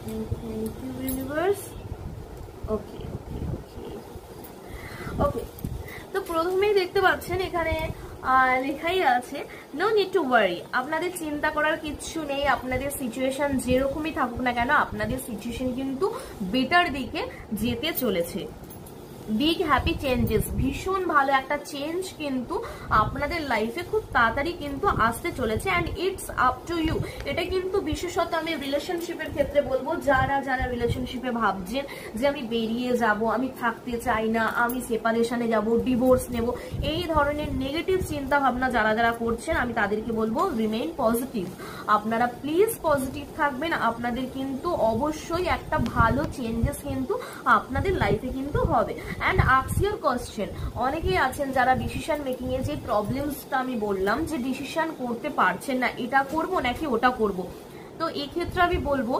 you universe. Okay. তো প্রথমেই দেখতে পাচ্ছেন এখানে লেখাই আছে নো নিড টু ওয়ারি। আপনাদের চিন্তা করার কিছু নেই। আপনাদের সিচুয়েশন যেরকমই থাকুক না কেন, আপনাদের সিচুয়েশন কিন্তু বেটার দিকে যেতে চলেছে। বিগ হ্যাপি চেঞ্জেস, ভীষণ ভালো একটা চেঞ্জ কিন্তু আপনাদের লাইফে খুব তাড়াতাড়ি কিন্তু আসতে চলেছে। And it's up to you. এটা কিন্তু বিশেষত আমি রিলেশনশিপের ক্ষেত্রে বলবো, যারা রিলেশনশিপে ভাবছেন যে আমি বেরিয়ে যাব, আমি থাকতে চাই না, আমি সেপারেশনে যাব, ডিভোর্স নেব, এই ধরনের নেগেটিভ চিন্তা ভাবনা যারা করছেন, আমি তাদেরকে বলবো রিমেইন পজিটিভ। আপনারা প্লিজ পজিটিভ থাকবেন। আপনাদের কিন্তু অবশ্যই একটা ভালো চেঞ্জেস কিন্তু আপনাদের লাইফে কিন্তু হবে। অ্যান্ড আস্ক ইউর কোয়েশ্চেন, অনেকেই আছেন যারা ডিসিশন মেকিং এ যে প্রবলেমসটা আমি বললাম যে ডিসিশন করতে পারছেন না, এটা করব নাকি ওটা করব, তো এই ক্ষেত্রে আমি বলবো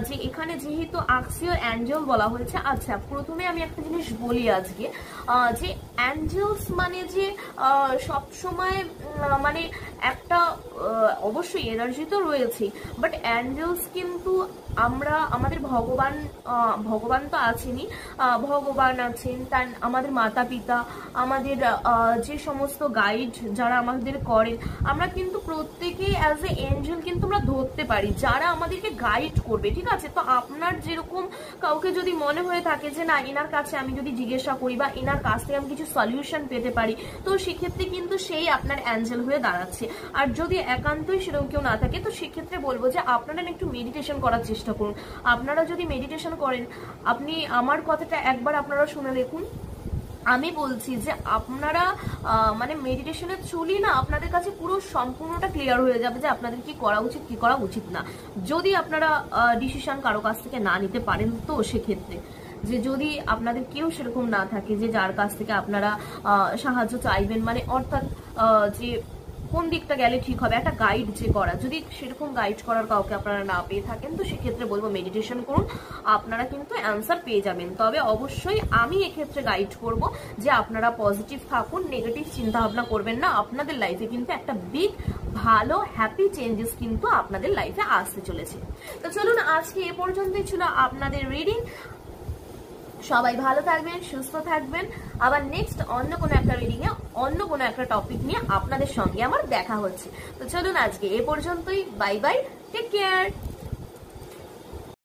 যে এখানে যেহেতু আস্ক ইউর অ্যাঞ্জেল বলা হয়েছে, আচ্ছা প্রথমে আমি একটা জিনিস বলি আজকে, যে অ্যাঞ্জেলস মানে যে সবসময় মানে একটা অবশ্যই এনার্জি তো রয়েছে, বাট অ্যাঞ্জেলস কিন্তু আমরা আমাদের ভগবান তো আছেনই, ভগবান আছেন, তার আমাদের মাতা পিতা, আমাদের যে সমস্ত গাইড যারা আমাদের করেন, আমরা কিন্তু প্রত্যেকেই অ্যাজ এ এঞ্জেল কিন্তু আমরা ধরতে পারি, যারা আমাদেরকে গাইড করবে। ঠিক আছে, তো আপনার যেরকম কাউকে যদি মনে হয়ে থাকে যে না এনার কাছে আমি যদি জিজ্ঞাসা করি বা এনার কাছ থেকে আমি কিছু সলিউশন পেতে পারি, তো সেক্ষেত্রে কিন্তু সেই আপনার অ্যাঞ্জেল হয়ে দাঁড়াচ্ছে। আর যদি একান্তই সেরকম কেউ না থাকে, তো সেক্ষেত্রে বলবো যে আপনারা একটু মেডিটেশন করার চেষ্টা করুন। আপনারা যদি মেডিটেশন করেন, আপনি আমার কথাটা একবার আপনারা শুনে দেখুন। আমি বলছি যে আপনারা মানে মেডিটেশনের থ্রুলি না আপনাদের কাছে পুরো সম্পূর্ণটা ক্লিয়ার হয়ে যাবে যে আপনাদের কি করা উচিত কি করা উচিত না। যদি আপনারা ডিসিশন কারো কাছ থেকে না নিতে পারেন, তো সেক্ষেত্রে যে যদি আপনাদের কেউ সেরকম না থাকে যে যার কাছ থেকে আপনারা সাহায্য চাইবেন, মানে অর্থাৎ যে কোন দিকটা গেলে ঠিক হবে, একটা গাইড যে করা, যদি সেরকম গাইড করার কাউকে আপনারা না পেয়ে থাকেন, তো সেক্ষেত্রে বলবো মেডিটেশন করুন, আপনারা কিন্তু অ্যান্সার পেয়ে যাবেন। তবে অবশ্যই আমি এক্ষেত্রে গাইড করব যে আপনারা পজিটিভ থাকুন, নেগেটিভ চিন্তা ভাবনা করবেন না। আপনাদের লাইফে কিন্তু একটা বিগ ভালো হ্যাপি চেঞ্জেস কিন্তু আপনাদের লাইফে আসতে চলেছে। তো চলুন আজকে এ পর্যন্তই ছিল আপনাদের রিডিং। সবাই ভালো থাকবেন, সুস্থ থাকবেন। আবার নেক্সট অন্য কোনো একটা রিডিং এ অন্য কোনো একটা টপিক নিয়ে আপনাদের সঙ্গে আমার দেখা হচ্ছে। তো চলুন আজকে এ পর্যন্তই। Bye bye, take care.